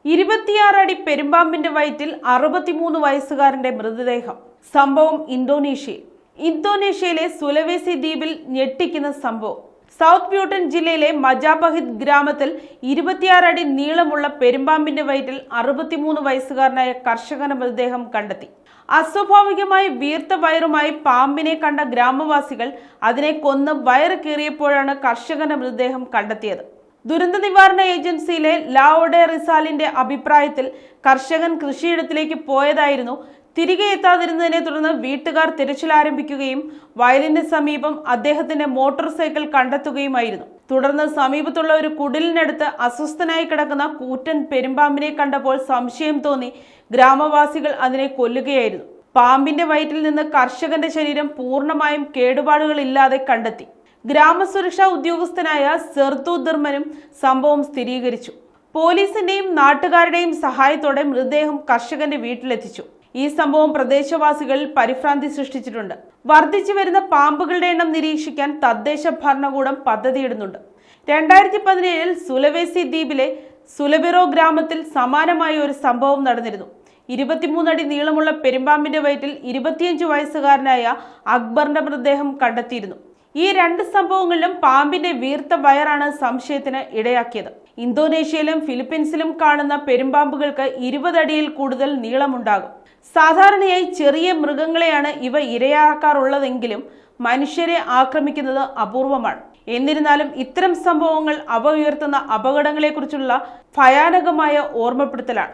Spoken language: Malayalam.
26 അടി പെരുമ്പാമ്പിന്റെ വയറ്റിൽ 63 വയസ്സുകാരന്റെ മൃതദേഹം. സംഭവം ഇന്തോനേഷ്യയിലെ സുലവേസി ദ്വീപിൽ ഞെട്ടിക്കുന്ന സംഭവം. സൗത്ത് ബ്യൂട്ടൻ ജില്ലയിലെ മജാപഹിത് ഗ്രാമത്തിൽ 26 അടി നീളമുള്ള പെരുമ്പാമ്പിന്റെ വയറ്റിൽ 63 വയസ്സുകാരനായ കർഷകന്റെ മൃതദേഹം കണ്ടെത്തി. അസ്വാഭാവികമായി വീർത്ത വയറുമായി പാമ്പിനെ കണ്ട ഗ്രാമവാസികൾ അതിനെ കൊന്ന് വയറ് കീറിയപ്പോഴാണ് കർഷകന്റെ മൃതദേഹം കണ്ടെത്തിയത്. ദുരന്ത നിവാരണ ഏജൻസിയിലെ ലാഒഡെ റിസാലിന്റെ അഭിപ്രായത്തിൽ കർഷകൻ കൃഷിയിടത്തിലേക്ക് പോയതായിരുന്നു. തിരികെ എത്താതിരുന്നതിനെ തുടർന്ന് വീട്ടുകാർ തിരച്ചിൽ ആരംഭിക്കുകയും വയലിന് സമീപം അദ്ദേഹത്തിന്റെ മോട്ടോർ സൈക്കിൾ കണ്ടെത്തുകയുമായിരുന്നു. തുടർന്ന് സമീപത്തുള്ള ഒരു കുടിലിനടുത്ത് അസ്വസ്ഥനായി കിടക്കുന്ന കൂറ്റൻ പെരുമ്പാമ്പിനെ കണ്ടപ്പോൾ സംശയം തോന്നി ഗ്രാമവാസികൾ അതിനെ കൊല്ലുകയായിരുന്നു. പാമ്പിന്റെ വയറ്റിൽ നിന്ന് കർഷകന്റെ ശരീരം പൂർണ്ണമായും കേടുപാടുകളില്ലാതെ കണ്ടെത്തി. ഗ്രാമസുരക്ഷാ ഉദ്യോഗസ്ഥനായ സെർതു ദിർമനും സംഭവം സ്ഥിരീകരിച്ചു. പോലീസിന്റെയും നാട്ടുകാരുടെയും സഹായത്തോടെ മൃതദേഹം കർഷകന്റെ വീട്ടിലെത്തിച്ചു. ഈ സംഭവം പ്രദേശവാസികളിൽ പരിഭ്രാന്തി സൃഷ്ടിച്ചിട്ടുണ്ട്. വർദ്ധിച്ചു വരുന്ന പാമ്പുകളുടെ എണ്ണം നിരീക്ഷിക്കാൻ തദ്ദേശ ഭരണകൂടം പദ്ധതിയിടുന്നുണ്ട്. 2017 സുലവേസി ദ്വീപിലെ സുലബിറോ ഗ്രാമത്തിൽ സമാനമായ ഒരു സംഭവം നടന്നിരുന്നു. 23 അടി നീളമുള്ള പെരുമ്പാമ്പിന്റെ വയറ്റിൽ 25 വയസ്സുകാരനായ അക്ബറിന്റെ മൃതദേഹം കണ്ടെത്തിയിരുന്നു. ഈ രണ്ട് സംഭവങ്ങളിലും പാമ്പിന്റെ വീർത്ത വയറാണ് സംശയത്തിന് ഇടയാക്കിയത്. ഇന്തോനേഷ്യയിലും ഫിലിപ്പീൻസിലും കാണുന്ന പെരുമ്പാമ്പുകൾക്ക് 20 അടിയിൽ കൂടുതൽ നീളമുണ്ടാകും. സാധാരണയായി ചെറിയ മൃഗങ്ങളെയാണ് ഇവ ഇരയാക്കാറുള്ളതെങ്കിലും മനുഷ്യരെ ആക്രമിക്കുന്നത് അപൂർവമാണ്. എന്നിരുന്നാലും ഇത്തരം സംഭവങ്ങൾ അവ ഉയർത്തുന്ന അപകടങ്ങളെക്കുറിച്ചുള്ള ഭയാനകമായ ഓർമ്മപ്പെടുത്തലാണ്.